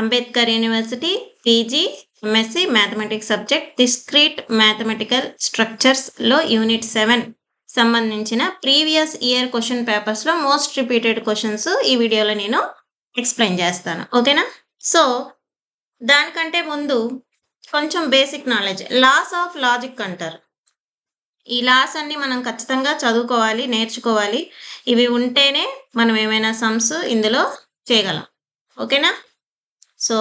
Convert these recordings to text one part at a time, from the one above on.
Ambedkar university, PG, MSc mathematics subject discrete mathematical స్ట్రక్చర్స్లో unit 7 సంబంధించిన previous year question పేపర్స్లో most repeated questions ఈ వీడియోలో నేను ఎక్స్ప్లెయిన్ చేస్తాను. ఓకేనా? సో దానికంటే ముందు కొంచెం basic knowledge, laws of logic అంటారు. ఈ లాస్ అన్ని మనం ఖచ్చితంగా చదువుకోవాలి, నేర్చుకోవాలి. ఇవి ఉంటేనే మనం ఏమైనా సమ్స్ ఇందులో చేయగలం. ఓకేనా? సో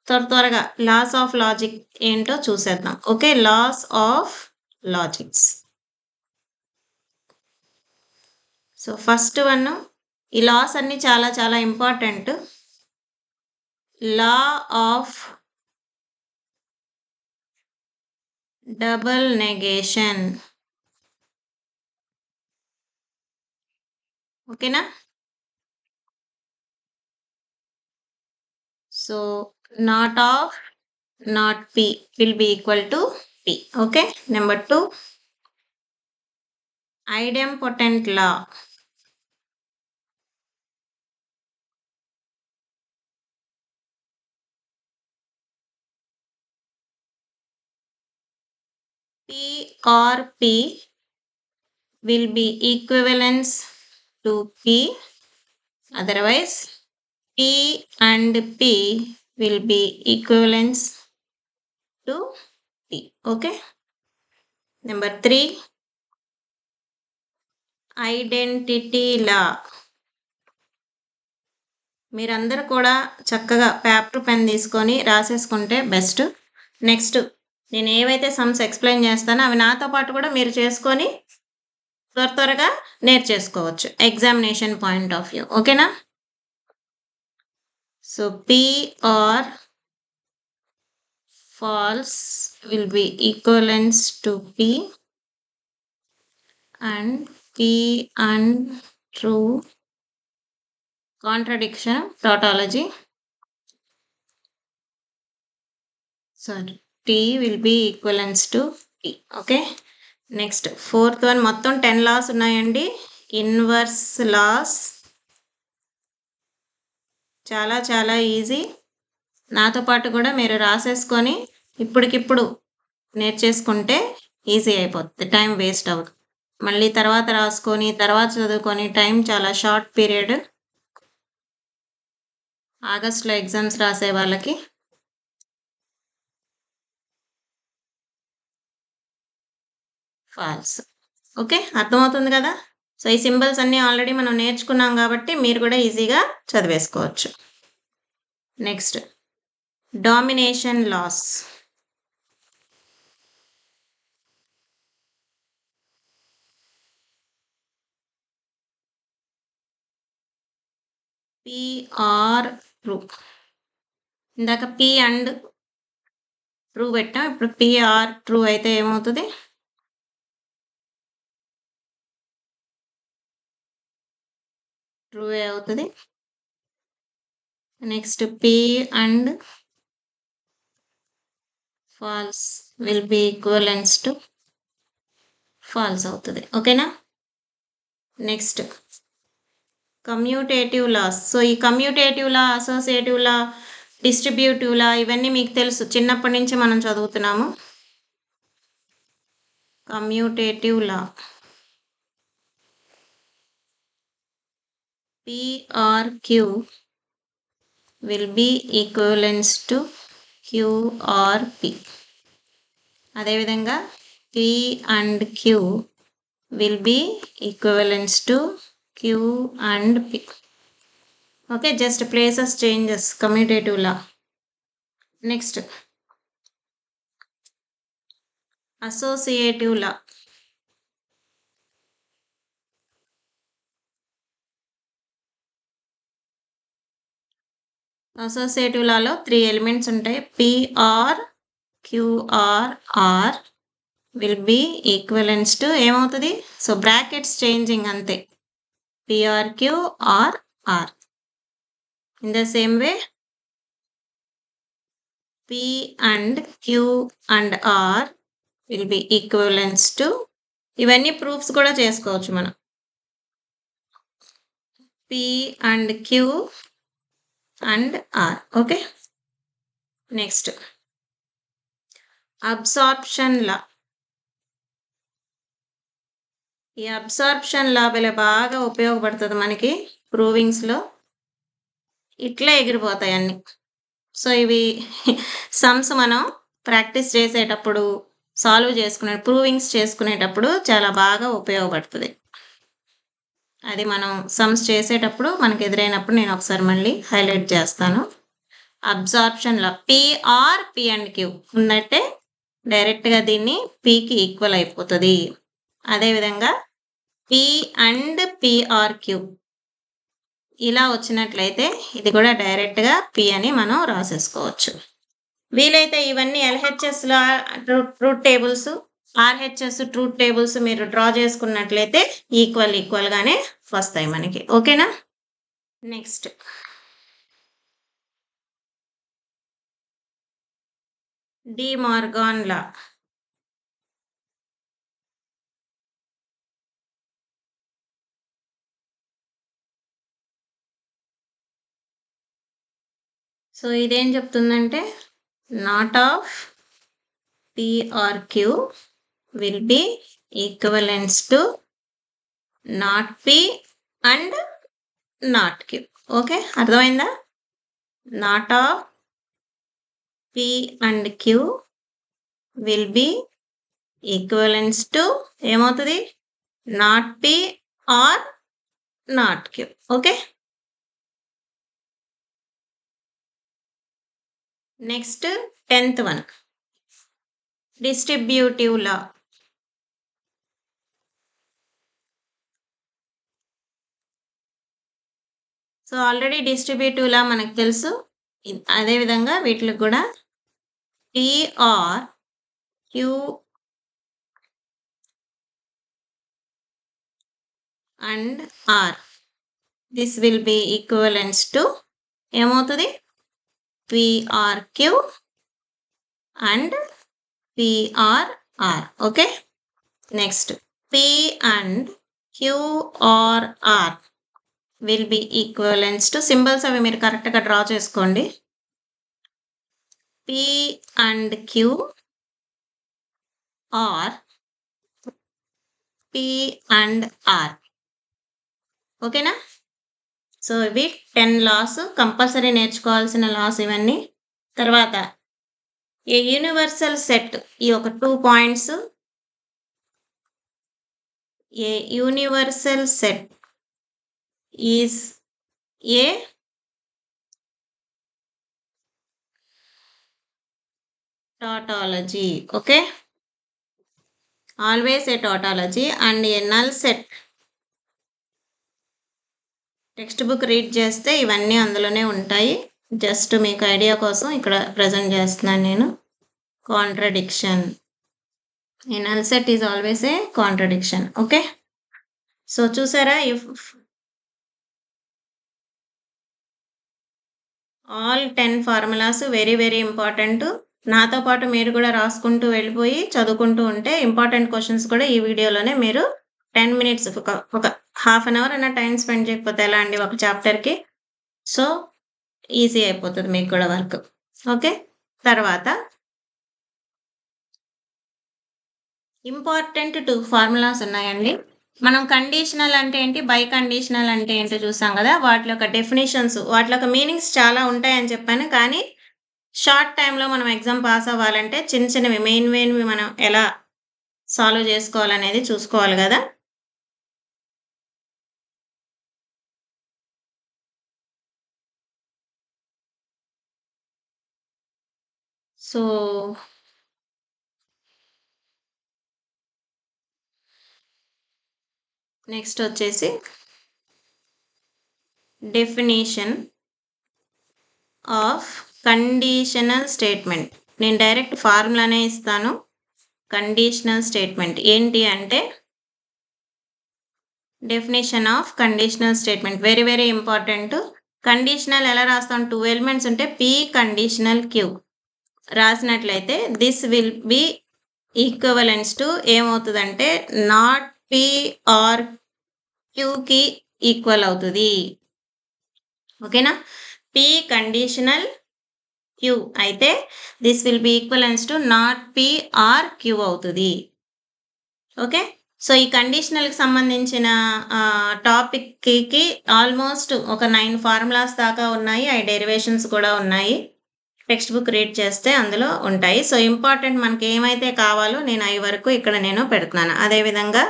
త్వరగా లాస్ ఆఫ్ లాజిక్ ఏంటో చూసేద్దాం. Okay, laws of logics. So first one, ఈ లాస్ అన్ని చాలా చాలా important. Law of double negation. ఓకేనా? So not of not p will be equal to p. Okay, number 2, idempotent law. P or p will be equivalence to p, otherwise p and p will be equivalence to p. Okay, number 3, identity law. మీరందరూ కూడా చక్కగా paper pen తీసుకొని రాసేసుకుంటే best. Next నేను ఏవైతే sums explain చేస్తానో అవి నాతో పాటు కూడా మీరు చేసుకొని త్వరగా నేర్చేసుకోవచ్చు ఎగ్జామినేషన్ పాయింట్ ఆఫ్ వ్యూ. ఓకేనా? So p or false will be equivalence to p and p and true contradiction tautology. Sorry, t will be equivalence to p. Okay, next fourth one, మొత్తం 10 లాస్ ఉన్నాయండి. Inverse loss చాలా చాలా easy. నాతో పాటు కూడా మీరు రాసేసుకొని ఇప్పటికిప్పుడు నేర్చేసుకుంటే ఈజీ అయిపోతుంది, టైం వేస్ట్ అవ్వదు. మళ్ళీ తర్వాత రాసుకొని తర్వాత చదువుకొని టైం చాలా షార్ట్ పీరియడ్. ఆగస్టులో ఎగ్జామ్స్ రాసే వాళ్ళకి ఫాల్స్. ఓకే, అర్థమవుతుంది కదా? సో ఈ సింబల్స్ అన్నీ ఆల్రెడీ మనం నేర్చుకున్నాం కాబట్టి మీరు కూడా ఈజీగా చదివేసుకోవచ్చు. Next domination laws. P or true. ఇందాక పి అండ్ ట్రూ పెట్టాం, ఇప్పుడు పి ఆర్ ట్రూ అయితే ఏమవుతుంది? ట్రూ అవుతుంది. Next p and false will be equivalence to false అవుతుంది. ఓకేనా? Next commutative laws. సో ఈ commutative law, associative law, distributive law ఇవన్నీ మీకు తెలుసు, చిన్నప్పటి నుంచి మనం చదువుతున్నాము. Commutative law, p or q will be equivalence to q or p. అదేవిధంగా p and q will be equivalence to q and p. Okay, just places changes, commutative law. Next, associative law. Associative Lalo 3 elements ఉంటాయి. p or q or r will be equivalence to ఏమవుతుంది? So brackets changing అంతే, p or q or r. In the same way, p and q and r will be equivalence to, ఇవన్నీ proofs కూడా చేసుకోవచ్చు మనం. p and q and r. Okay, next absorption law. ఈ absorption లా బాగా ఉపయోగపడుతుంది మనకి ప్రూవింగ్స్లో. ఇట్లా ఎగిరిపోతాయి అన్ని. సో ఇవి సమ్స్ మనం ప్రాక్టీస్ చేసేటప్పుడు, సాల్వ్ చేసుకునే ప్రూవింగ్స్ చేసుకునేటప్పుడు చాలా బాగా ఉపయోగపడుతుంది. అది మనం సమ్స్ చేసేటప్పుడు మనకు ఎదురైనప్పుడు నేను ఒకసారి మళ్ళీ హైలైట్ చేస్తాను. అబ్సార్ప్షన్లో పిఆర్ పి అండ్ క్యూ ఉన్నట్టే డైరెక్ట్గా దీన్ని పికి ఈక్వల్ అయిపోతుంది. అదేవిధంగా పి అండ్ పిఆర్ క్యూ ఇలా వచ్చినట్లయితే ఇది కూడా డైరెక్ట్గా పి అని మనం రాసేసుకోవచ్చు. వీలైతే ఇవన్నీ ఎల్హెచ్ఎస్లో truth tables, RHS truth tables మీరు డ్రా చేసుకున్నట్లయితే ఈక్వల్గానే వస్తాయి మనకి. ఓకేనా? Next De Morgan law. So ఇదేం చెప్తుందంటే not of P or Q will be equivalence to not P and not Q. Okay, అర్థమైందా? Not of P and Q will be equivalence to ఏమవుతుంది? Not P or not Q. Okay, next 10th one distributive law. So already distributive law మనకు తెలుసు. అదేవిధంగా వీటికి కూడా PR Q and R this will be equivalence to ఏమవుతుంది? P or Q and P or R. Okay, next P and Q or R will be equivalence to symbols అవి మీరు కరెక్ట్గా draw చేసుకోండి. P and Q or P and R. ఓకేనా? So ఇవి 10 loss compulsory నేర్చుకోవాల్సిన loss ఇవన్నీ. తర్వాత ఏ యూనివర్సల్ సెట్, ఈ ఒక 2 points. A universal set is a tautology. Okay, always a tautology. And a null set, text book read చేస్తే ఇవన్నీ అందులోనే ఉంటాయి. జస్ట్ మీకు ఐడియా కోసం ఇక్కడ ప్రజెంట్ చేస్తున్నాను నేను. Contradiction, a null set is always a contradiction. Okay, so చూసారా, if all 10 formulas very very important. నాతో పాటు మీరు కూడా రాసుకుంటూ వెళ్ళిపోయి చదువుకుంటూ ఉంటే ఇంపార్టెంట్ క్వశ్చన్స్ కూడా ఈ వీడియోలోనే మీరు 10 minutes ఒక హాఫ్ అన్ అవర్ అన్న టైం స్పెండ్ చేయకపోతే ఎలా అండి ఒక చాప్టర్కి? సో ఈజీ అయిపోతుంది మీకు కూడా వర్క్. ఓకే, తర్వాత ఇంపార్టెంట్ 2 ఫార్ములాస్ ఉన్నాయండి. మనం కండిషనల్ అంటే ఏంటి, బై కండిషనల్ అంటే ఏంటో చూసాం కదా. వాటి యొక్క డెఫినేషన్స్, వాటి యొక్క మీనింగ్స్ చాలా ఉంటాయని చెప్పాను. కానీ షార్ట్ టైంలో మనం ఎగ్జామ్ పాస్ అవ్వాలంటే చిన్న చిన్నవి మెయిన్వి మనం ఎలా సాల్వ్ చేసుకోవాలనేది చూసుకోవాలి కదా. సో నెక్స్ట్ వచ్చేసి డెఫినేషన్ ఆఫ్ కండిషనల్ స్టేట్మెంట్. నేను డైరెక్ట్ ఫార్ములానే ఇస్తాను. కండిషనల్ స్టేట్మెంట్ ఏంటి అంటే, definition of conditional statement very very important. Conditional ఎలా రాస్తాం? 2 ఎలిమెంట్స్ ఉంటే పి కండిషనల్ క్యూ రాసినట్లయితే this will be equivalence to ఏమవుతుందంటే నాట్ పి ఆర్ క్యూకి ఈక్వల్ అవుతుంది. ఓకేనా? పి కండిషనల్, క్యూ అయితే this will be equivalence to not P or Q అవుతుంది. ఓకే, సో ఈ కండిషనల్కి సంబంధించిన టాపిక్కి ఆల్మోస్ట్ ఒక 9 ఫార్ములాస్ దాకా ఉన్నాయి. అవి డెరివేషన్స్ కూడా ఉన్నాయి. టెక్స్ట్ బుక్ రీడ్ చేస్తే అందులో ఉంటాయి. సో ఇంపార్టెంట్ మనకి ఏమైతే కావాలో నేను అవి వరకు ఇక్కడ నేను పెడుతున్నాను. అదేవిధంగా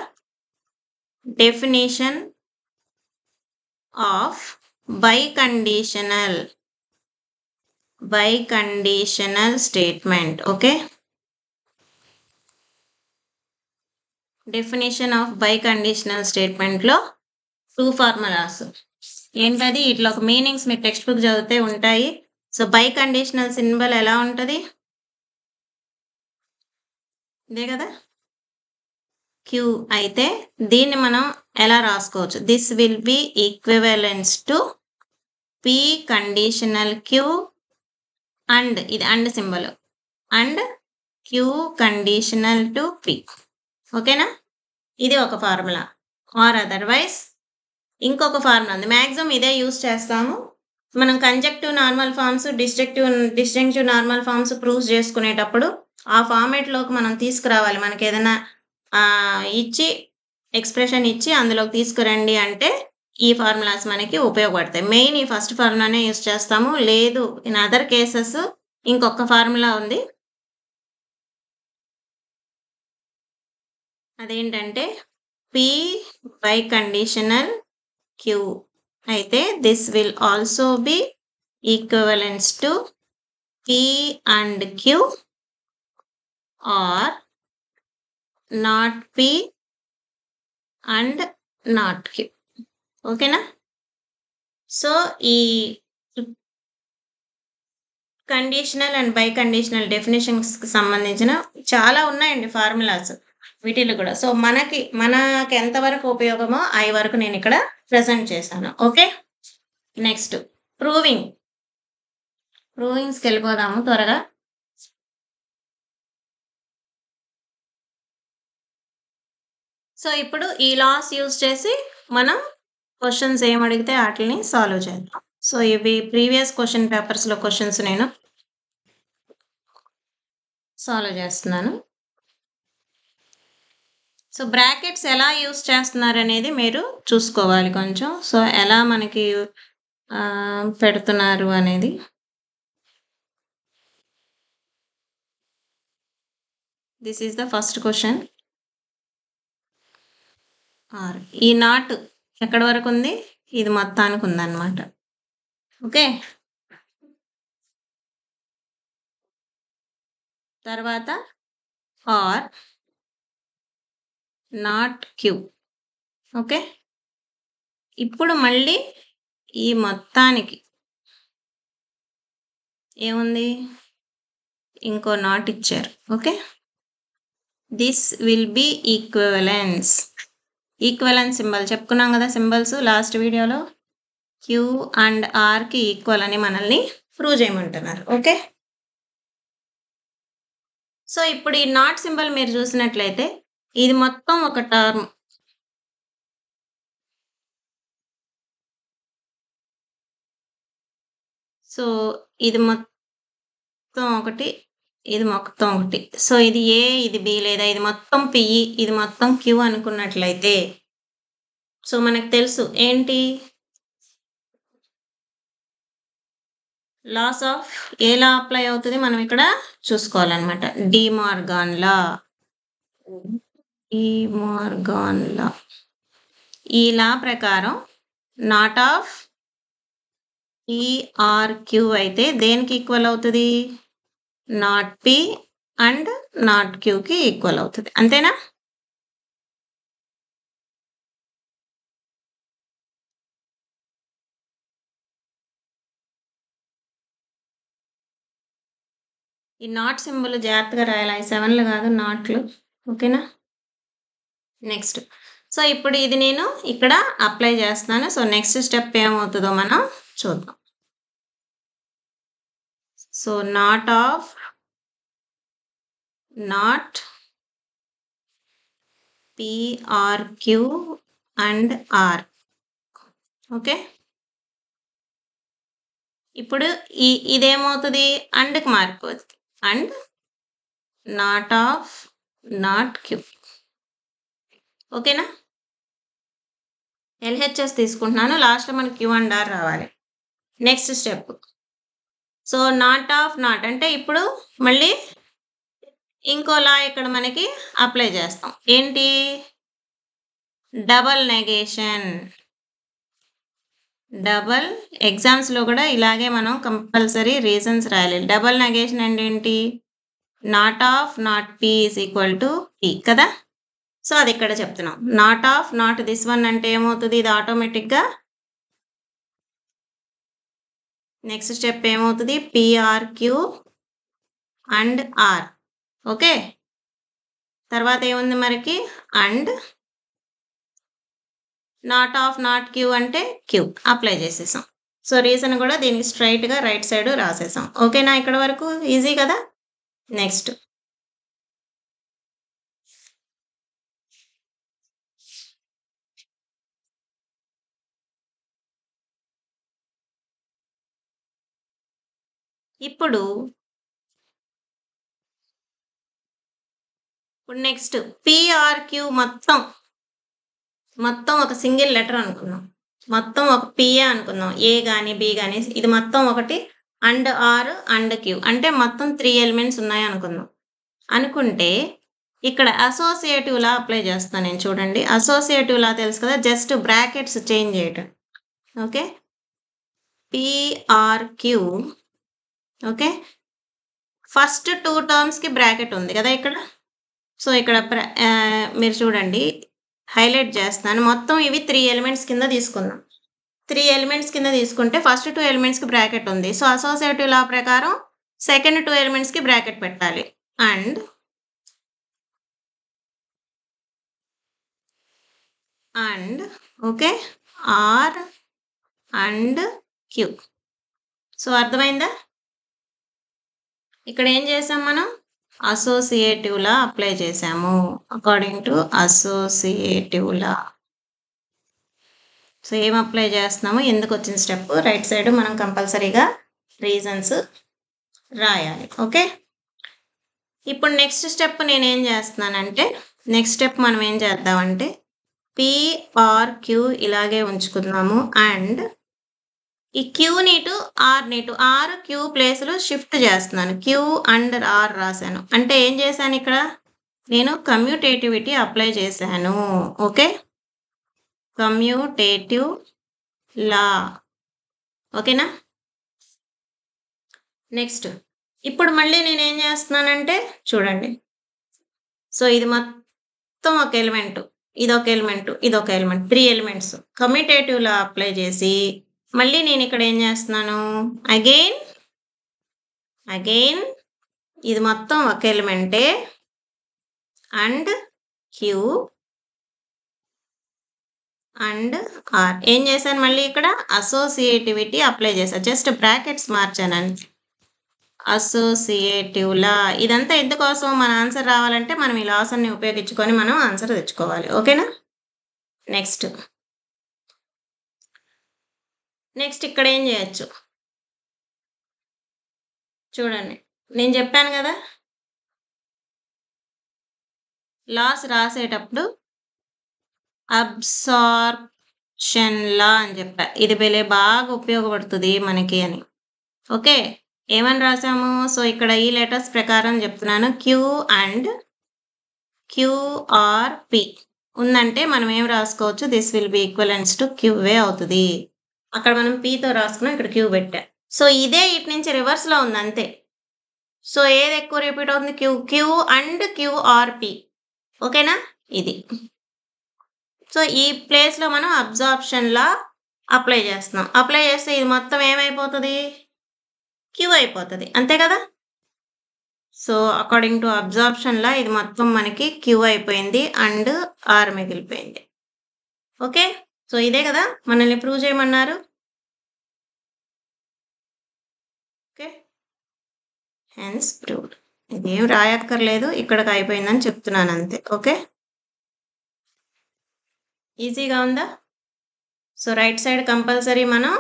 definition of biconditional statement. Okay, definition of biconditional statement లో 2 ఫార్ములాస్ ఏంటది, ఇట్లా ఒక మీనింగ్స్ మీరు టెక్స్ట్ బుక్ చదివితే ఉంటాయి. సో biconditional సింబల్ ఎలా ఉంటుంది, ఇదే కదా క్యూ. అయితే దీన్ని మనం ఎలా రాసుకోవచ్చు, this will be equivalence to P conditional Q and, ఇది and symbol, and Q conditional to P. ఓకేనా, ఇది ఒక ఫార్ములా. ఆర్ అదర్వైజ్ ఇంకొక ఫార్ములా ఉంది, మ్యాక్సిమం ఇదే యూస్ చేస్తాము. మనం conjunctive normal forms, disjunctive normal forms prove చేసుకునేటప్పుడు ఆ ఫార్మేట్లోకి మనం తీసుకురావాలి. మనకి ఏదైనా ఇచ్చి ఎక్స్ప్రెషన్ ఇచ్చి అందులోకి తీసుకురండి అంటే ఈ ఫార్ములాస్ మనకి ఉపయోగపడతాయి. మెయిన్ ఈ ఫస్ట్ ఫార్ములానే యూస్ చేస్తాము. లేదు ఇన్ అదర్ కేసెస్ ఇంకొక ఫార్ములా ఉంది, అదేంటంటే పి biconditional క్యూ అయితే this will also be equivalence to P and Q or not P and not Q. ఓకేనా, సో ఈ కండిషనల్ అండ్ biconditional డెఫినేషన్స్కి సంబంధించిన చాలా ఉన్నాయండి ఫార్ములాస్ వీటిలో కూడా. సో మనకి ఎంతవరకు ఉపయోగమో అవి వరకు నేను ఇక్కడ ప్రెజెంట్ చేశాను. ఓకే, నెక్స్ట్ ప్రూవింగ్స్కి వెళ్ళిపోదాము త్వరగా. సో ఇప్పుడు ఈ లాస్ యూజ్ చేసి మనం క్వశ్చన్స్ ఏం అడిగితే వాటిని సాల్వ్ చేద్దాం. సో ఇవి ప్రీవియస్ క్వశ్చన్ పేపర్స్లో క్వశ్చన్స్ నేను సాల్వ్ చేస్తున్నాను. సో బ్రాకెట్స్ ఎలా యూస్ చేస్తున్నారు అనేది మీరు చూసుకోవాలి కొంచెం. సో ఎలా మనకి పెడుతున్నారు అనేది. This is the first question. ఈ నాట్ ఎక్కడి వరకు ఉంది, ఇది మొత్తానికి ఉందన్నమాట. ఓకే, తర్వాత ఆర్ నాట్ క్యూ. ఓకే, ఇప్పుడు మళ్ళీ ఈ మొత్తానికి ఏముంది, ఇంకో నాట్ ఇచ్చారు. Okay, this will be equivalence symbol చెప్పుకున్నాం కదా సింబల్స్ లాస్ట్ వీడియోలో. క్యూ అండ్ ఆర్కి ఈక్వల్ అని మనల్ని ప్రూవ్ చేయమంటున్నారు. ఓకే, సో ఇప్పుడు ఈ నాట్ సింబల్ మీరు చూసినట్లయితే ఇది మొత్తం ఒక టర్మ్. సో ఇది మొత్తం ఒకటి, ఇది మొత్తం ఒకటి. సో ఇది ఏ, ఇది బి, లేదా ఇది మొత్తం పిఈ, ఇది మొత్తం క్యూ అనుకున్నట్లయితే సో మనకు తెలుసు ఏంటి, laws of a law apply అవుతుంది మనం ఇక్కడ చూసుకోవాలన్నమాట. డిమార్గాన్ లా. ఈ లా ప్రకారం నాట్ ఆఫ్ పిఆర్క్యూ అయితే దేనికి ఈక్వల్ అవుతుంది, నాట్ పి అండ్ నాట్ క్యూకి ఈక్వల్ అవుతుంది. అంతేనా, ఈ నాట్ సింబల్ జాగ్రత్తగా రాయాలి, 7లు కాదు నాట్లు. ఓకేనా, నెక్స్ట్. సో ఇప్పుడు ఇది నేను ఇక్కడ అప్లై చేస్తున్నాను. సో నెక్స్ట్ స్టెప్ ఏమవుతుందో మనం చూద్దాం. So not of not P or Q and R. Okay, ఇప్పుడు ఇదేమవుతుంది అండ్కి మారిపోతుంది. And not of not Q. ఓకేనా? ఎల్హెచ్ఎస్ తీసుకుంటున్నాను, లాస్ట్లో మనకి క్యూ అండ్ ఆర్ రావాలి. Next step. So not of not అంటే ఇప్పుడు మళ్ళీ ఇంకోలా ఇక్కడ మనకి అప్లై చేస్తాం. ఏంటి? Double negation. డబల్ ఎగ్జామ్స్లో కూడా ఇలాగే మనం కంపల్సరీ రీజన్స్ రాయాలి. డబల్ నెగేషన్ అంటే ఏంటి? Not of not P is equal to P కదా. సో అది ఇక్కడ చెప్తున్నాం. Not of not this one అంటే ఏమవుతుంది? ఇది ఆటోమేటిక్గా నెక్స్ట్ స్టెప్ ఏమవుతుంది? P or Q and R. ఓకే, తర్వాత ఏముంది మనకి? And not of not Q అంటే క్యూ అప్లై చేసేసాం. సో రీజన్ కూడా దీనికి స్ట్రైట్గా రైట్ సైడ్ రాసేసాం. ఓకేనా? ఇక్కడ వరకు ఈజీ కదా. నెక్స్ట్ ఇప్పుడు నెక్స్ట్ పిఆర్క్యూ మొత్తం ఒక సింగిల్ లెటర్ అనుకుందాం. మొత్తం ఒక పిఏ అనుకుందాం. ఏ కానీ బి కానీ ఇది మొత్తం ఒకటి అండ్ ఆర్ అండ్ క్యూ అంటే మొత్తం 3 ఎలిమెంట్స్ ఉన్నాయి అనుకుందాం. అనుకుంటే ఇక్కడ అసోసియేటివ్ లా అప్లై చేస్తాను నేను. చూడండి, అసోసియేటివ్ లా తెలుసు కదా, జస్ట్ బ్రాకెట్స్ చేంజ్ చేయటం. Okay, P or Q. ఓకే, ఫస్ట్ 2 టర్మ్స్కి బ్రాకెట్ ఉంది కదా ఇక్కడ. సో ఇక్కడ మీరు చూడండి, హైలైట్ చేస్తాను. మొత్తం ఇవి 3 ఎలిమెంట్స్ కింద తీసుకుందాం. 3 ఎలిమెంట్స్ కింద తీసుకుంటే ఫస్ట్ 2 ఎలిమెంట్స్కి బ్రాకెట్ ఉంది. సో అసోసియేటివ్ లా ప్రకారం సెకండ్ 2 ఎలిమెంట్స్కి బ్రాకెట్ పెట్టాలి. And okay, or and Q. So అర్థమైందా? ఇక్కడ ఏం చేసాం మనం? అసోసియేటివ్ లా అప్లై చేసాము according to associative law. So ఏం అప్లై చేస్తున్నాము, ఎందుకు వచ్చిన స్టెప్, రైట్ సైడ్ మనం కంపల్సరీగా రీజన్స్ రాయాలి. ఓకే, ఇప్పుడు నెక్స్ట్ స్టెప్ నేనేం చేస్తున్నానంటే, నెక్స్ట్ స్టెప్ మనం ఏం చేద్దామంటే పిఆర్క్యూ ఇలాగే ఉంచుకుందాము. అండ్ ఈ క్యూని to Arni to are queue ప్లేస్లో షిఫ్ట్ చేస్తున్నాను. క్యూ అండ్ ఆర్ రాశాను అంటే ఏం చేశాను? ఇక్కడ నేను కమ్యూటేటివిటీ అప్లై చేశాను. ఓకే, కమ్యూటేటివ్ లా. ఓకేనా? నెక్స్ట్ ఇప్పుడు మళ్ళీ నేను ఏం చేస్తున్నానంటే చూడండి, సో ఇది మొత్తం ఒక ఎలిమెంట్, ఇదొక ఎలిమెంట్, ఇదొక element, 3 elements. Commutative law apply చేసి మళ్ళీ నేను ఇక్కడ ఏం చేస్తున్నాను? అగైన్ ఇది మొత్తం ఒక ఎలిమెంటే అండ్ క్యూ అండ్ ఆర్. ఏం చేశాను? మళ్ళీ ఇక్కడ అసోసియేటివిటీ అప్లై చేశాను, జస్ట్ బ్రాకెట్స్ మార్చానండి. Associative law. ఇదంతా ఎందుకోసం? మన ఆన్సర్ రావాలంటే మనం ఈ లాస్ అన్ని ఉపయోగించుకొని మనం ఆన్సర్ తెచ్చుకోవాలి. ఓకేనా? నెక్స్ట్ ఇక్కడ ఏం చేయొచ్చు చూడండి, నేను చెప్పాను కదా లాస్ రాసేటప్పుడు అబ్సార్ప్షన్ లా అని చెప్పా. ఇది బాగా ఉపయోగపడుతుంది మనకి అని. ఓకే, ఏమని రాసాము? సో ఇక్కడ ఈ లెటర్స్ ప్రకారం చెప్తున్నాను. క్యూ అండ్ క్యూఆర్పి ఉందంటే మనం ఏం రాసుకోవచ్చు? This will be equivalence to క్యూవే అవుతుంది. అక్కడ మనం పీతో రాసుకున్నాం, ఇక్కడ క్యూ పెట్టా. సో ఇదే ఇటు నుంచి రివర్స్లో ఉంది అంతే. సో ఏది ఎక్కువ రిపీట్ అవుతుంది? Q and Q or P. ఓకేనా? ఇది. సో ఈ ప్లేస్లో మనం అబ్జార్ప్షన్ లా అప్లై చేస్తున్నాం. అప్లై చేస్తే ఇది మొత్తం ఏమైపోతుంది? క్యూ అయిపోతుంది, అంతే కదా. So according to absorption law ఇది మొత్తం మనకి క్యూ అయిపోయింది అండ్ ఆర్ మిగిలిపోయింది. ఓకే, సో ఇదే కదా మనల్ని ప్రూవ్ చేయమన్నారు. Okay, hence proved. ఇదేం రాయక్కర్లేదు, ఇక్కడికి అయిపోయిందని చెప్తున్నాను అంతే. ఓకే, ఈజీగా ఉందా? సో రైట్ సైడ్ కంపల్సరీ మనం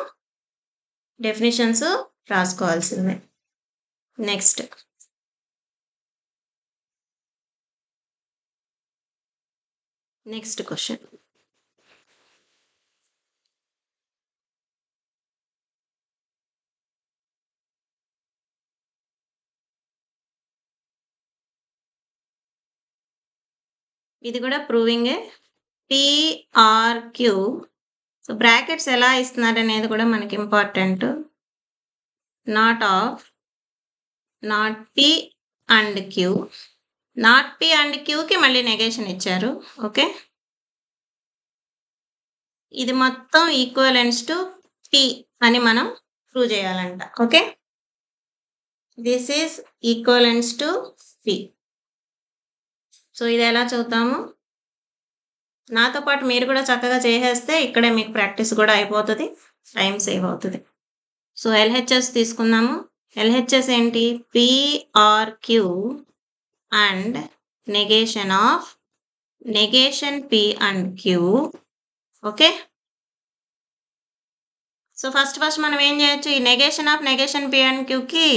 డెఫినేషన్స్ రాసుకోవాల్సిందే. Next question. ఇది కూడా ప్రూవింగే. PRQ. సో బ్రాకెట్స్ ఎలా ఇస్తున్నారు అనేది కూడా మనకి important. Not of, not P and Q. Not P and Qకి మళ్ళీ నెగేషన్ ఇచ్చారు. ఓకే, ఇది మొత్తం ఈక్వలెన్స్ టు P అని మనం ప్రూవ్ చేయాలంట. Okay, this is equivalence to P. So ఇది ఎలా చూద్దాము? నాతో పాటు మీరు కూడా చక్కగా చేసేస్తే ఇక్కడే మీకు ప్రాక్టీస్ కూడా అయిపోతుంది, టైం సేవ్ అవుతుంది. సో LHS తీసుకుందాము. LHS ఏంటి? PRQ and negation of negation P and Q. Okay, so first మనం ఏం చేయొచ్చు? ఈ negation of negation P and Qకి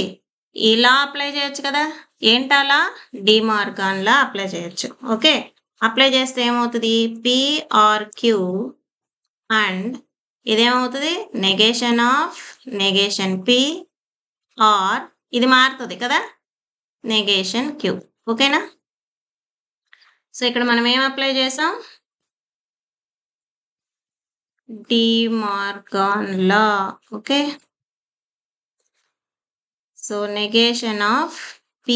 ఇలా అప్లై చేయొచ్చు కదా. ఏంటలా? డిమార్గాన్ లా అప్లై చేయొచ్చు. ఓకే, అప్లై చేస్తే ఏమవుతుంది? PRQ అండ్ ఇదేమవుతుంది? Negation of negation P or ఇది మారుతుంది కదా, నెగేషన్ Q. ఓకేనా? సో ఇక్కడ మనం ఏం అప్లై చేసాం? De Morgan law. Okay, so negation of P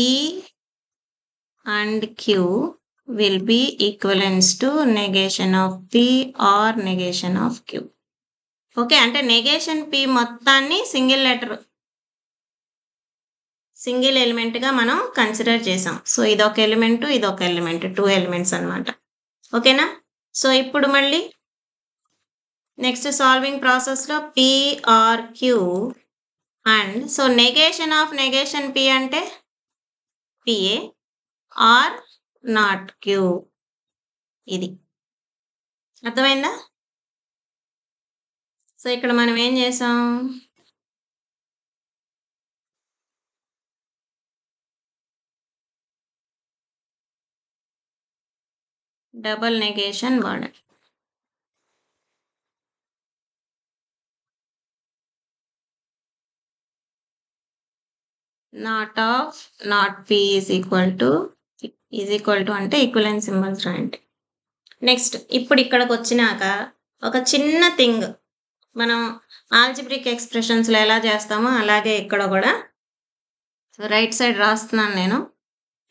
and Q will be equivalence to negation of P or negation of Q. Okay, అంటే నెగేషన్ P మొత్తాన్ని సింగిల్ ఎలిమెంట్గా మనం కన్సిడర్ చేసాం. సో ఇదొక ఎలిమెంట్, ఇదొక ఎలిమెంట్, 2 ఎలిమెంట్స్ అనమాట. ఓకేనా? సో ఇప్పుడు మళ్ళీ నెక్స్ట్ సాల్వింగ్ ప్రాసెస్లో PRQ and so negation of negation P అంటే PA ఆర్ నాట్ Q. ఇది అర్థమైందా? సో ఇక్కడ మనం ఏం చేసాం? డబల్ నెగేషన్ వాడాలి. Not of not P is equal to అంటే ఈక్వలెన్స్ సింబల్స్ రాయండి. నెక్స్ట్ ఇప్పుడు ఇక్కడికి వచ్చినాక ఒక చిన్న థింగ్, మనం ఆల్జిబ్రిక్ ఎక్స్ప్రెషన్స్లో ఎలా చేస్తామో అలాగే ఇక్కడ కూడా రైట్ సైడ్ రాస్తున్నాను నేను.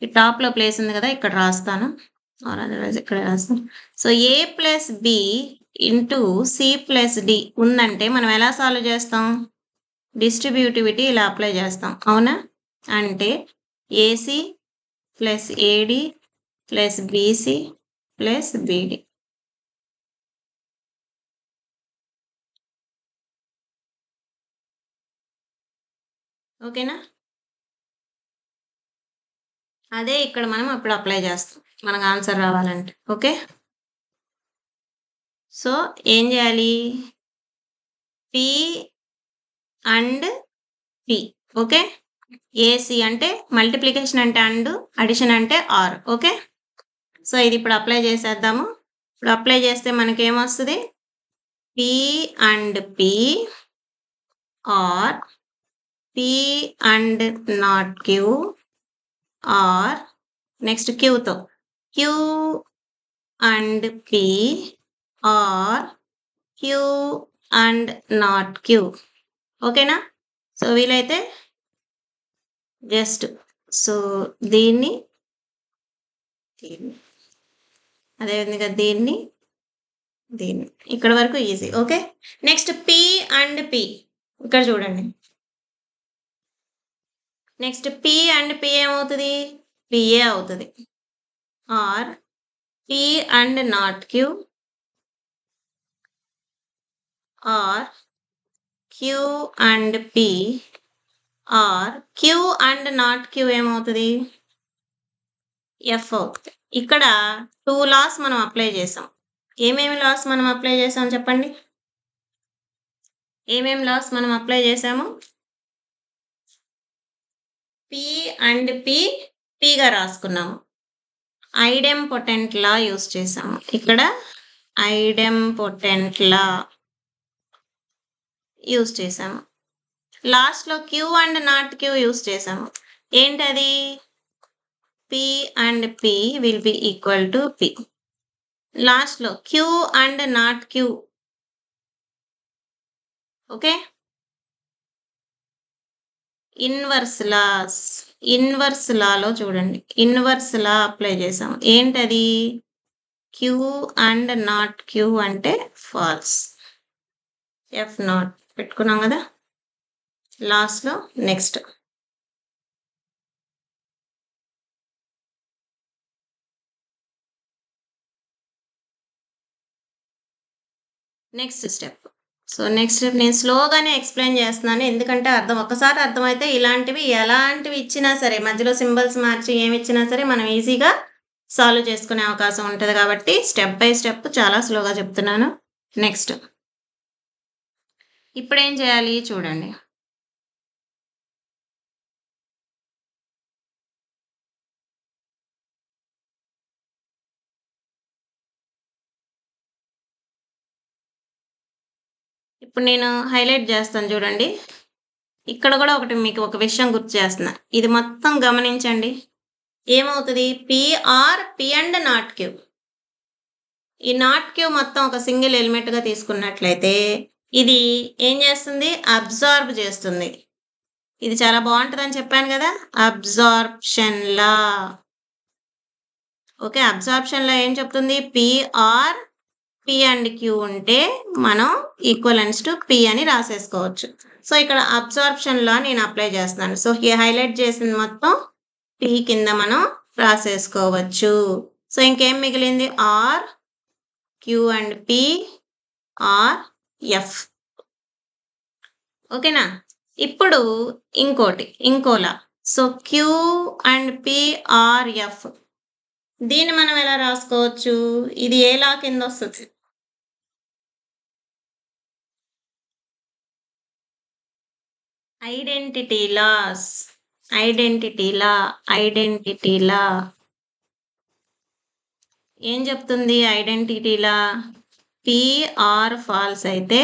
ఈ టాప్లో ప్లేస్ ఉంది కదా, ఇక్కడ రాస్తాను, ఆర్ అదర్వైజ్ ఇక్కడ రాస్తాను. So A plus B into C plus D ఉందంటే మనం ఎలా సాల్వ్ చేస్తాం? డిస్ట్రిబ్యూటివిటీ ఇలా అప్లై చేస్తాం, అవునా? అంటే AC plus AD plus BC plus BD. ఓకేనా? అదే ఇక్కడ మనం అప్పుడు అప్లై చేస్తాం మనకు ఆన్సర్ రావాలంటే. ఓకే, సో ఏం చేయాలి? P and P. Okay, AC అంటే మల్టిప్లికేషన్ అంటే అండ్, అడిషన్ అంటే ఆర్. ఓకే, సో ఇది ఇప్పుడు అప్లై చేసేద్దాము. ఇప్పుడు అప్లై చేస్తే మనకి ఏమొస్తుంది? P and P or P and not Q or next Qతో Q and P or Q and not Q. ఓకేనా? సో వీలైతే జస్ట్ సో దీన్ని అదేవిధంగా దీన్ని ఇక్కడ వరకు easy. Okay, next P and P ఇక్కడ చూడండి. నెక్స్ట్ P అండ్ P ఏమవుతుంది? PA అవుతుంది. Or P and not Q or Q and P or Q and not Q ఏమవుతుంది? F అవుతుంది. ఇక్కడ 2 లాస్ మనం అప్లై చేసాం. ఏమేమి లాస్ మనం అప్లై చేసాం చెప్పండి? ఏమేమి లాస్ మనం అప్లై చేసాము? పి అండ్ పిగా రాసుకున్నాము. ఐడెంపొటెంట్ లా యూస్ చేసాము. ఇక్కడ ఐడెంపొటెంట్ లా యూస్ చేసాము. లాస్ట్లో Q and not Q use చేసాము. ఏంటది? P and P will be equal to P. లాస్ట్లో Q and not Q. Okay, inverse లాలో చూడండి, ఇన్వర్స్ లా అప్లై చేసాం. ఏంటది? క్యూ అండ్ నాట్ క్యూ అంటే ఫాల్స్. ఎఫ్ నాట్ పెట్టుకున్నాం కదా. లాస్ట్లో next step. So next step నేను స్లోగానే ఎక్స్ప్లెయిన్ చేస్తున్నాను, ఎందుకంటే ఒక్కసారి అర్థమైతే ఇలాంటివి ఎలాంటివి ఇచ్చినా సరే, మధ్యలో సింబల్స్ మార్చి ఏమి ఇచ్చినా సరే మనం ఈజీగా సాల్వ్ చేసుకునే అవకాశం ఉంటుంది. కాబట్టి స్టెప్ బై స్టెప్ చాలా స్లోగా చెప్తున్నాను. నెక్స్ట్ ఇప్పుడు ఏం చేయాలి చూడండి. ఇప్పుడు నేను హైలైట్ చేస్తాను చూడండి. ఇక్కడ కూడా మీకు ఒక విషయం గుర్తు చేస్తున్నా, ఇది మొత్తం గమనించండి. ఏమవుతుంది? P and not queue. ఈ నాట్ క్యూ మొత్తం ఒక సింగిల్ ఎలిమెంట్గా తీసుకున్నట్లయితే ఇది ఏం చేస్తుంది? అబ్జార్బ్ చేస్తుంది. ఇది చాలా బాగుంటుందని చెప్పాను కదా, అబ్జార్ప్షన్ లా. ఓకే, అబ్జార్ప్షన్ లా ఏం చెప్తుంది? పి అండ్ క్యూ ఉంటే మనం ఈక్వలెన్స్ టు పి అని రాసేసుకోవచ్చు. సో ఇక్కడ అబ్జార్ప్షన్ లా నేను అప్లై చేస్తున్నాను. సో హైలైట్ చేసింది మొత్తం పి కింద మనం రాసేసుకోవచ్చు. సో ఇంకేం మిగిలింది? R, Q and P, R, F. ఓకేనా? ఇప్పుడు ఇంకోలా. So Q and P, R, F. దీన్ని మనం ఎలా రాసుకోవచ్చు? ఇది ఏ లా కింద వస్తుంది? ఐడెంటిటీ లా ఏం చెప్తుంది? Identity law P or false అయితే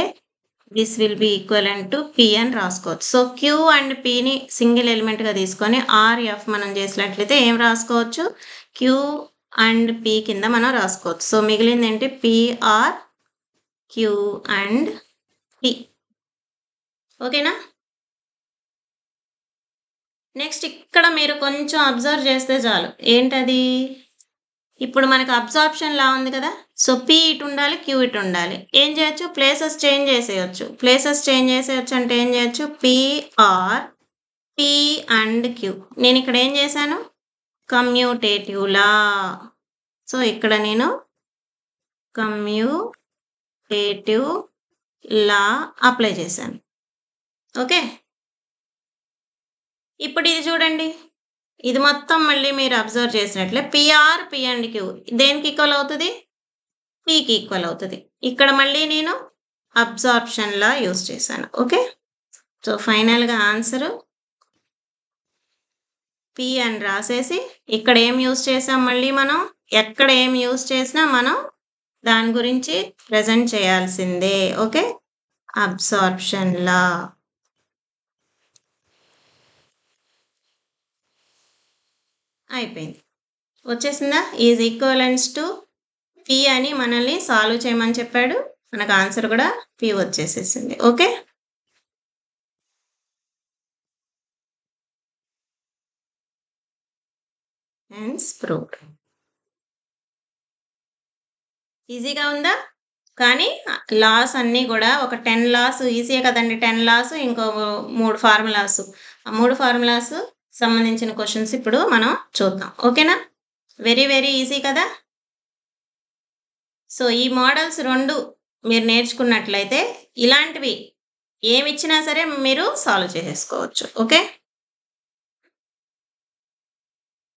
this will be equivalent to P అని రాసుకోవచ్చు. సో క్యూ అండ్ పిని సింగిల్ ఎలిమెంట్గా తీసుకొని ఆర్, ఎఫ్ మనం చేసినట్లయితే ఏం రాసుకోవచ్చు? క్యూ అండ్ పి కింద మనం రాసుకోవచ్చు. సో మిగిలింది ఏంటి? PR, Q and P. ఓకేనా? నెక్స్ట్ ఇక్కడ మీరు కొంచెం అబ్జర్వ్ చేస్తే చాలు. ఏంటది? ఇప్పుడు మనకు అబ్జార్ప్షన్ లా ఉంది కదా. సో పి ఇటు ఉండాలి, క్యూ ఇటు ఉండాలి. ఏం చేయొచ్చు? ప్లేసెస్ చేంజ్ చేసేయచ్చు. అంటే ఏం చేయొచ్చు? P or, P and Q. నేను ఇక్కడ ఏం చేశాను? Commutative law. సో ఇక్కడ నేను కమ్యూటేటివ్ లా అప్లై చేశాను. ఓకే, ఇప్పుడు ఇది చూడండి, ఇది మొత్తం మళ్ళీ మీరు అబ్జర్వ్ చేసినట్లే పిఆర్, పి అండ్ క్యూ దేనికి ఈక్వల్ అవుతుంది? పికి ఈక్వల్ అవుతుంది. ఇక్కడ మళ్ళీ నేను అబ్జార్ప్షన్ లా యూస్ చేశాను. ఓకే, సో ఫైనల్గా ఆన్సరు పి అని రాసేసి ఇక్కడ ఏం యూస్ చేసాం? మళ్ళీ మనం ఎక్కడ ఏం యూస్ చేసినా మనం దాని గురించి ప్రెజెంట్ చేయాల్సిందే. ఓకే, అబ్జార్ప్షన్ లా. అయిపోయింది, వచ్చేసిందా? ఈజ్ ఈక్వలెన్స్ టు పి అని మనల్ని సాల్వ్ చేయమని చెప్పాడు. మనకు ఆన్సర్ కూడా పి వచ్చేసేసింది. Okay, hence proved. ఈజీగా ఉందా? కానీ లాస్ అన్నీ కూడా ఒక 10 లాస్ ఈజీయే కదండి. 10 లాస్, ఇంకో 3 ఫార్ములాస్. ఆ 3 ఫార్ములాస్ సంబంధించిన క్వశ్చన్స్ ఇప్పుడు మనం చూద్దాం. ఓకేనా? వెరీ వెరీ ఈజీ కదా. సో ఈ మోడల్స్ 2 మీరు నేర్చుకున్నట్లయితే ఇలాంటివి ఏమి ఇచ్చినా సరే మీరు సాల్వ్ చేసేసుకోవచ్చు. ఓకే.